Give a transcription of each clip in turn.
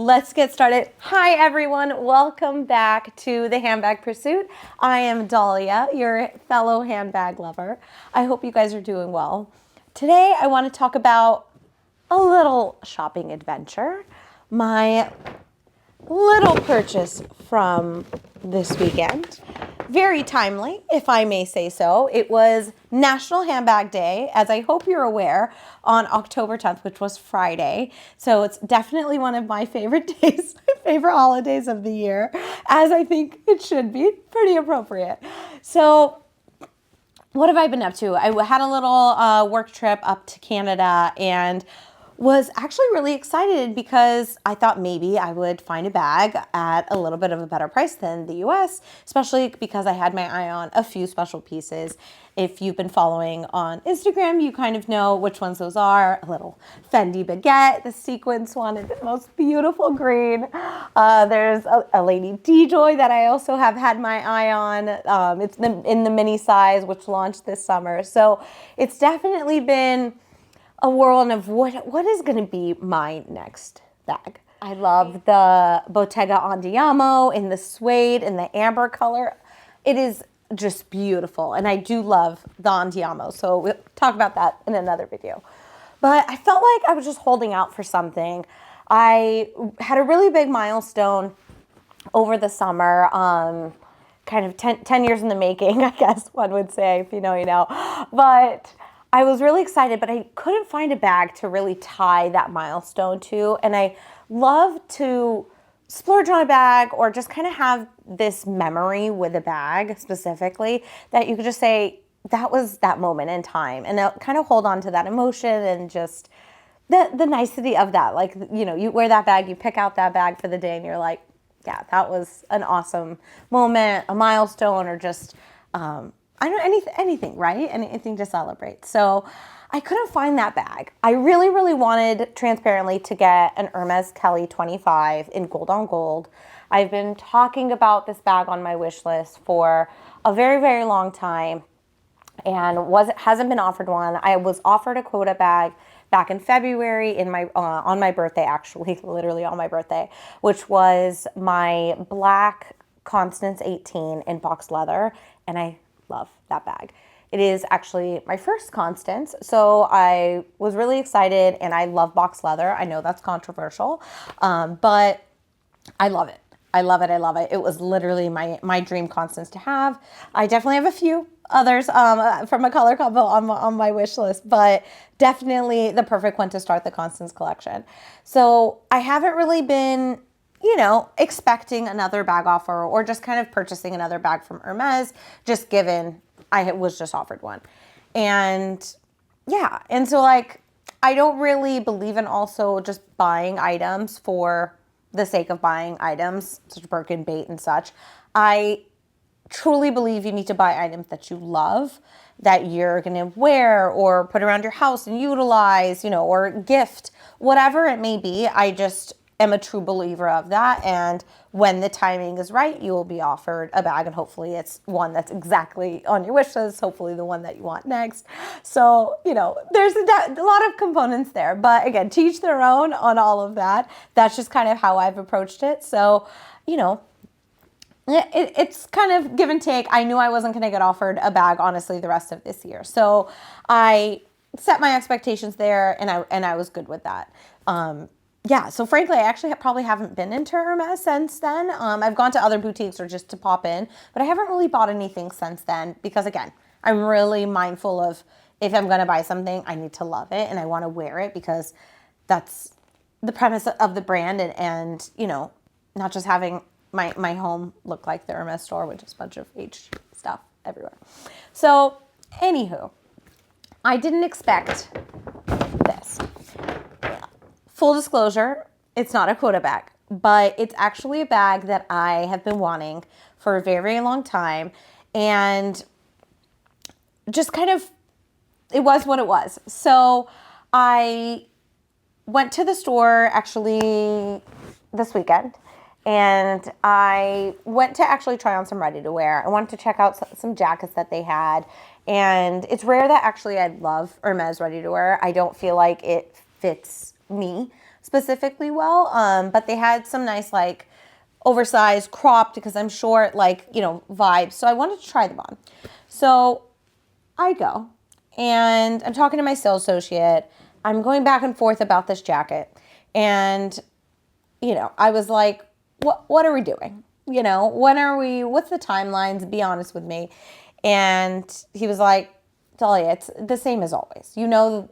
Let's get started. Hi, everyone. Welcome back to the Handbag Pursuit. I am Dahlia, your fellow handbag lover. I hope you guys are doing well. Today, I want to talk about a little shopping adventure. My little purchase from this weekend. Very timely, if I may say so. It was National Handbag Day, as I hope you're aware, on October 10th, which was Friday. So it's definitely one of my favorite days, my favorite holidays of the year, as I think it should be. Pretty appropriate. So what have I been up to? I had a little work trip up to Canada and was actually really excited because I thought maybe I would find a bag at a little bit of a better price than the US, especially because I had my eye on a few special pieces. If you've been following on Instagram, you kind of know which ones those are. A little Fendi baguette, the sequins one in the most beautiful green. There's a Lady D-Joy that I also have had my eye on. It's in the mini size, which launched this summer. So it's definitely been a whirlwind of what is going to be my next bag. I love the Bottega Andiamo in the suede and the amber color. It is just beautiful, and I do love the Andiamo, so we'll talk about that in another video. But I felt like I was just holding out for something. I had a really big milestone over the summer, kind of 10 years in the making, I guess one would say, if you know, you know. But I was really excited, but I couldn't find a bag to really tie that milestone to. And I love to splurge on a bag or just kind of have this memory with a bag specifically that you could just say, that was that moment in time. And I'll kind of hold on to that emotion and just the nicety of that. Like, you know, you wear that bag, you pick out that bag for the day and you're like, yeah, that was an awesome moment, a milestone, or just, I don't know, anything, right? Anything to celebrate. So I couldn't find that bag. I really, really wanted, transparently, to get an Hermes Kelly 25 in gold on gold. I've been talking about this bag on my wish list for a very, very long time and hasn't been offered one. I was offered a quota bag back in February on my birthday, actually, literally on my birthday, which was my black Constance 18 in box leather, and I love that bag. It is actually my first Constance, so I was really excited, and I love box leather. I know that's controversial, but I love it. I love it. I love it. It was literally my dream Constance to have. I definitely have a few others from a color combo on my wish list, but definitely the perfect one to start the Constance collection. So I haven't really been, you know, expecting another bag offer or just kind of purchasing another bag from Hermes, just given I was just offered one. And yeah, and so like, I don't really believe in also just buying items for the sake of buying items, such as Birkin bait and such. I truly believe you need to buy items that you love, that you're going to wear or put around your house and utilize, you know, or gift, whatever it may be. I just am a true believer of that, and when the timing is right, you will be offered a bag, and hopefully it's one that's exactly on your wish list, hopefully the one that you want next. So, you know, there's a lot of components there, but again, to each their own on all of that. That's just kind of how I've approached it. So, you know, it's kind of give and take. I knew I wasn't going to get offered a bag, honestly, the rest of this year. So I set my expectations there, and I was good with that. Yeah, so frankly, I actually probably haven't been into Hermes since then. I've gone to other boutiques or just to pop in, but I haven't really bought anything since then because, again, I'm really mindful of if I'm going to buy something, I need to love it and I want to wear it because that's the premise of the brand and you know, not just having my home look like the Hermes store with just a bunch of H stuff everywhere. So, anywho, I didn't expect this. Full disclosure, it's not a quota bag, but it's actually a bag that I have been wanting for a very, very long time. And just kind of, it was what it was. So I went to the store actually this weekend, and I went to actually try on some ready-to-wear. I wanted to check out some jackets that they had. And it's rare that actually I love Hermes ready-to-wear. I don't feel like it fits me specifically well, but they had some nice like oversized, cropped, because I'm short, like, you know, vibes. So I wanted to try them on. So I go and I'm talking to my sales associate. I'm going back and forth about this jacket. And, you know, I was like, what are we doing? You know, what's the timelines? Be honest with me. And he was like, Dahlia, it's the same as always. You know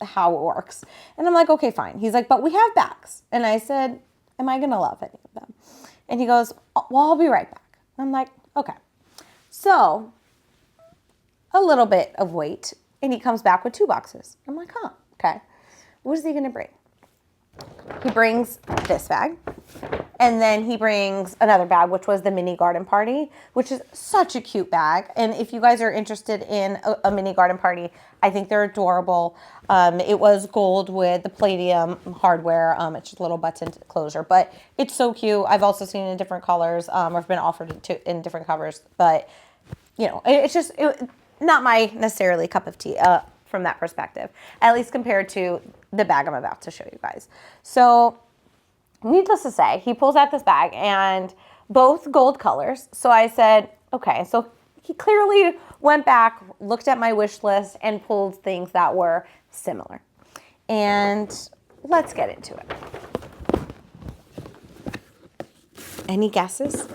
how it works. And I'm like, okay, fine. He's like, but we have bags. And I said, am I going to love any of them? And he goes, well, I'll be right back. I'm like, okay. So a little bit of weight, and he comes back with 2 boxes. I'm like, huh, okay. What is he going to bring? He brings this bag, and then he brings another bag, which was the mini garden party, which is such a cute bag. And if you guys are interested in a mini garden party, I think they're adorable. It was gold with the palladium hardware. It's just a little button closure, but it's so cute. I've also seen it in different colors, or been offered in different covers, but you know, it's just not my necessarily cup of tea from that perspective, at least compared to the bag I'm about to show you guys. So needless to say, he pulls out this bag and both gold colors. So I said, okay, so he clearly went back, looked at my wish list and pulled things that were similar. And let's get into it. Any guesses?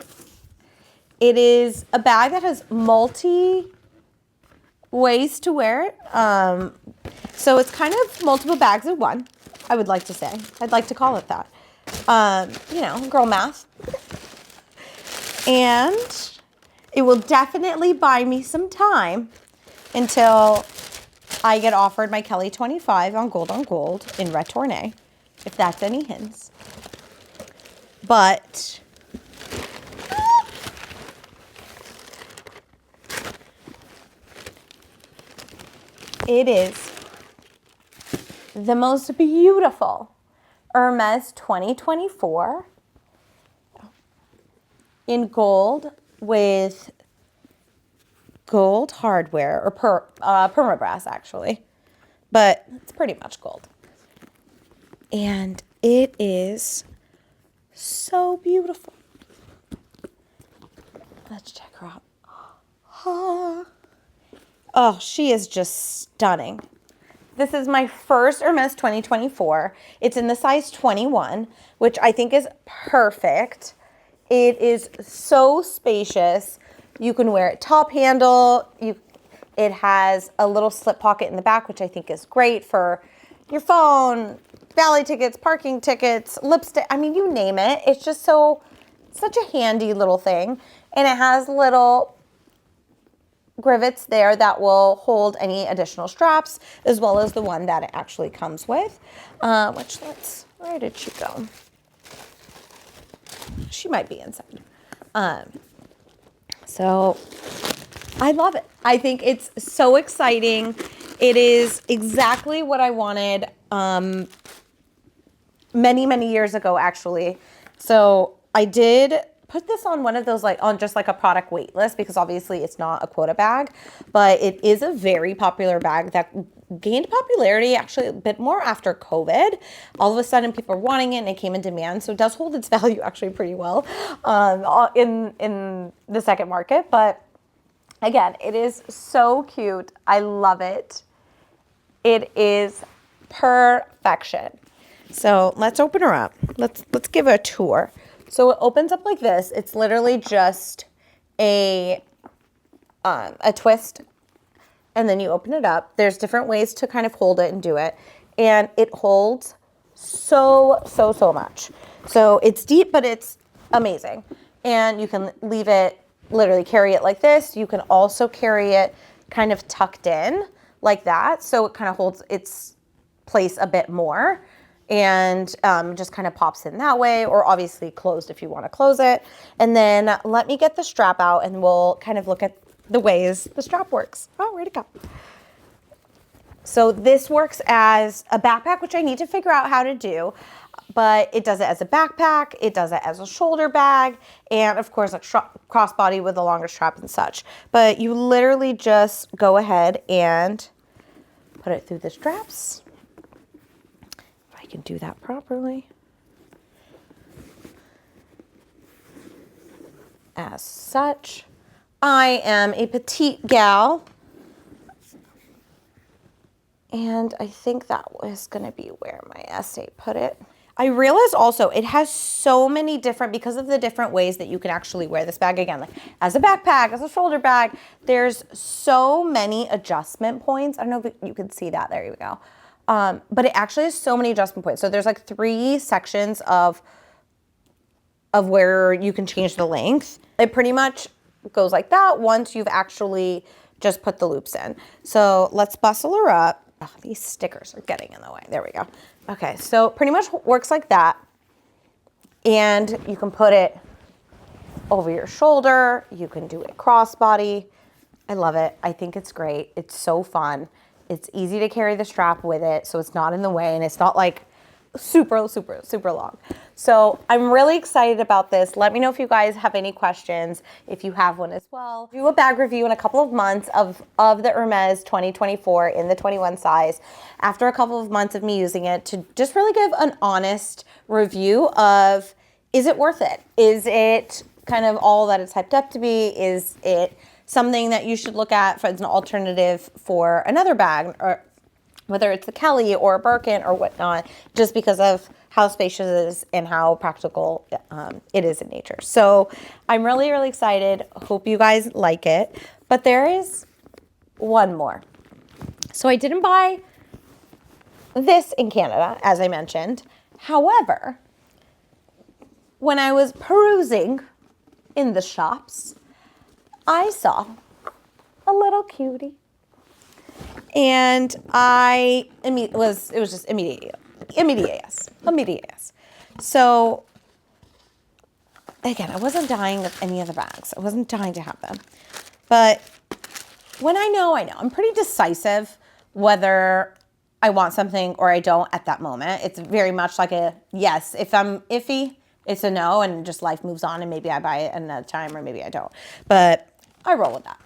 It is a bag that has multi ways to wear it. So it's kind of multiple bags in one, I would like to say. I'd like to call it that. You know, girl math. And it will definitely buy me some time until I get offered my Kelly 25 on gold in Red Tournay, if that's any hints. But it is the most beautiful Hermes 2024 in gold with gold hardware, or permabrass actually, but it's pretty much gold. And it is so beautiful. Let's check her out. Oh, she is just stunning. This is my first Hermes 2024. It's in the size 21, which I think is perfect. It is so spacious. You can wear it top handle. It has a little slip pocket in the back, which I think is great for your phone, valet tickets, parking tickets, lipstick. I mean, you name it. It's just such a handy little thing. And it has little rivets there that will hold any additional straps, as well as the one that it actually comes with. Where did she go? She might be inside. So I love it. I think it's so exciting. It is exactly what I wanted many, many years ago, actually. So I did put this on one of those, like on just like a product wait list, because obviously it's not a quota bag, but it is a very popular bag that gained popularity actually a bit more after COVID. All of a sudden people are wanting it and it came in demand. So it does hold its value actually pretty well in the second market. But again, it is so cute. I love it. It is perfection. So let's open her up. Let's give her a tour. So it opens up like this. It's literally just a twist, and then you open it up. There's different ways to kind of hold it and do it, and it holds so much. So it's deep, but it's amazing. And you can leave it, literally carry it like this. You can also carry it kind of tucked in like that, so it kind of holds its place a bit more. And just kind of pops in that way, or obviously closed if you want to close it. And then let me get the strap out and we'll kind of look at the ways the strap works. Oh, where'd it go? So this works as a backpack, which I need to figure out how to do, but it does it as a backpack, it does it as a shoulder bag, and of course, like crossbody with a longer strap and such. But you literally just go ahead and put it through the straps. I can do that properly. As such, I am a petite gal. And I think that was going to be where my essay put it. I realized also it has so many different, because of the different ways that you can actually wear this bag, again, like as a backpack, as a shoulder bag, there's so many adjustment points. I don't know if you can see that. There you go. But it actually has so many adjustment points. So there's like 3 sections of where you can change the length. It pretty much goes like that once you've actually just put the loops in. So let's bustle her up. Oh, these stickers are getting in the way. There we go. Okay, so pretty much works like that. And you can put it over your shoulder. You can do it crossbody. I love it. I think it's great. It's so fun. It's easy to carry the strap with it, so it's not in the way, and it's not like super, super, super long. So I'm really excited about this. Let me know if you guys have any questions, if you have one as well. Do a bag review in a couple of months of the Hermes 2024 in the 21 size after a couple of months of me using it, to just really give an honest review of, is it worth it? Is it kind of all that it's hyped up to be? Is it something that you should look at as an alternative for another bag, or whether it's the Kelly or a Birkin or whatnot, just because of how spacious it is and how practical it is in nature. So I'm really, really excited. Hope you guys like it. But there is one more. So I didn't buy this in Canada, as I mentioned. However, when I was perusing in the shops, I saw a little cutie. And it was just immediate yes. So again, I wasn't dying of any of the bags. I wasn't dying to have them. But when I know. I'm pretty decisive whether I want something or I don't at that moment. It's very much like a yes. If I'm iffy, it's a no, and just life moves on, and maybe I buy it another time or maybe I don't. But I roll with that.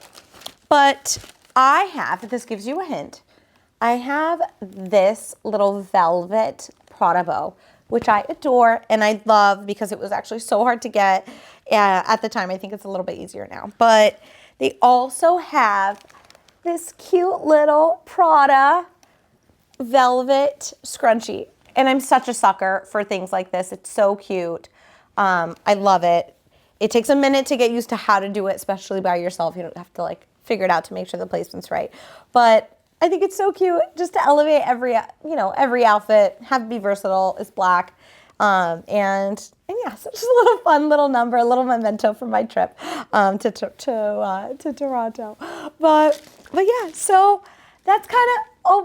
But I have, this gives you a hint, I have this little velvet Prada bow, which I adore and I love because it was actually so hard to get at the time. I think it's a little bit easier now. But they also have this cute little Prada velvet scrunchie. And I'm such a sucker for things like this. It's so cute. I love it. It takes a minute to get used to how to do it, especially by yourself. You don't have to like figure it out to make sure the placement's right. But I think it's so cute just to elevate every outfit, have it be versatile. It's black. And yeah, so just a little fun little number, a little memento for my trip to Toronto. But yeah, so that's kind of all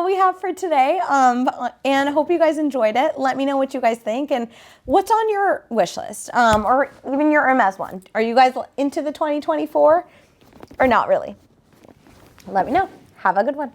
we have for today. And I hope you guys enjoyed it. Let me know what you guys think and what's on your wish list, or even your Hermes one. Are you guys into the 2024 or not really? Let me know. Have a good one.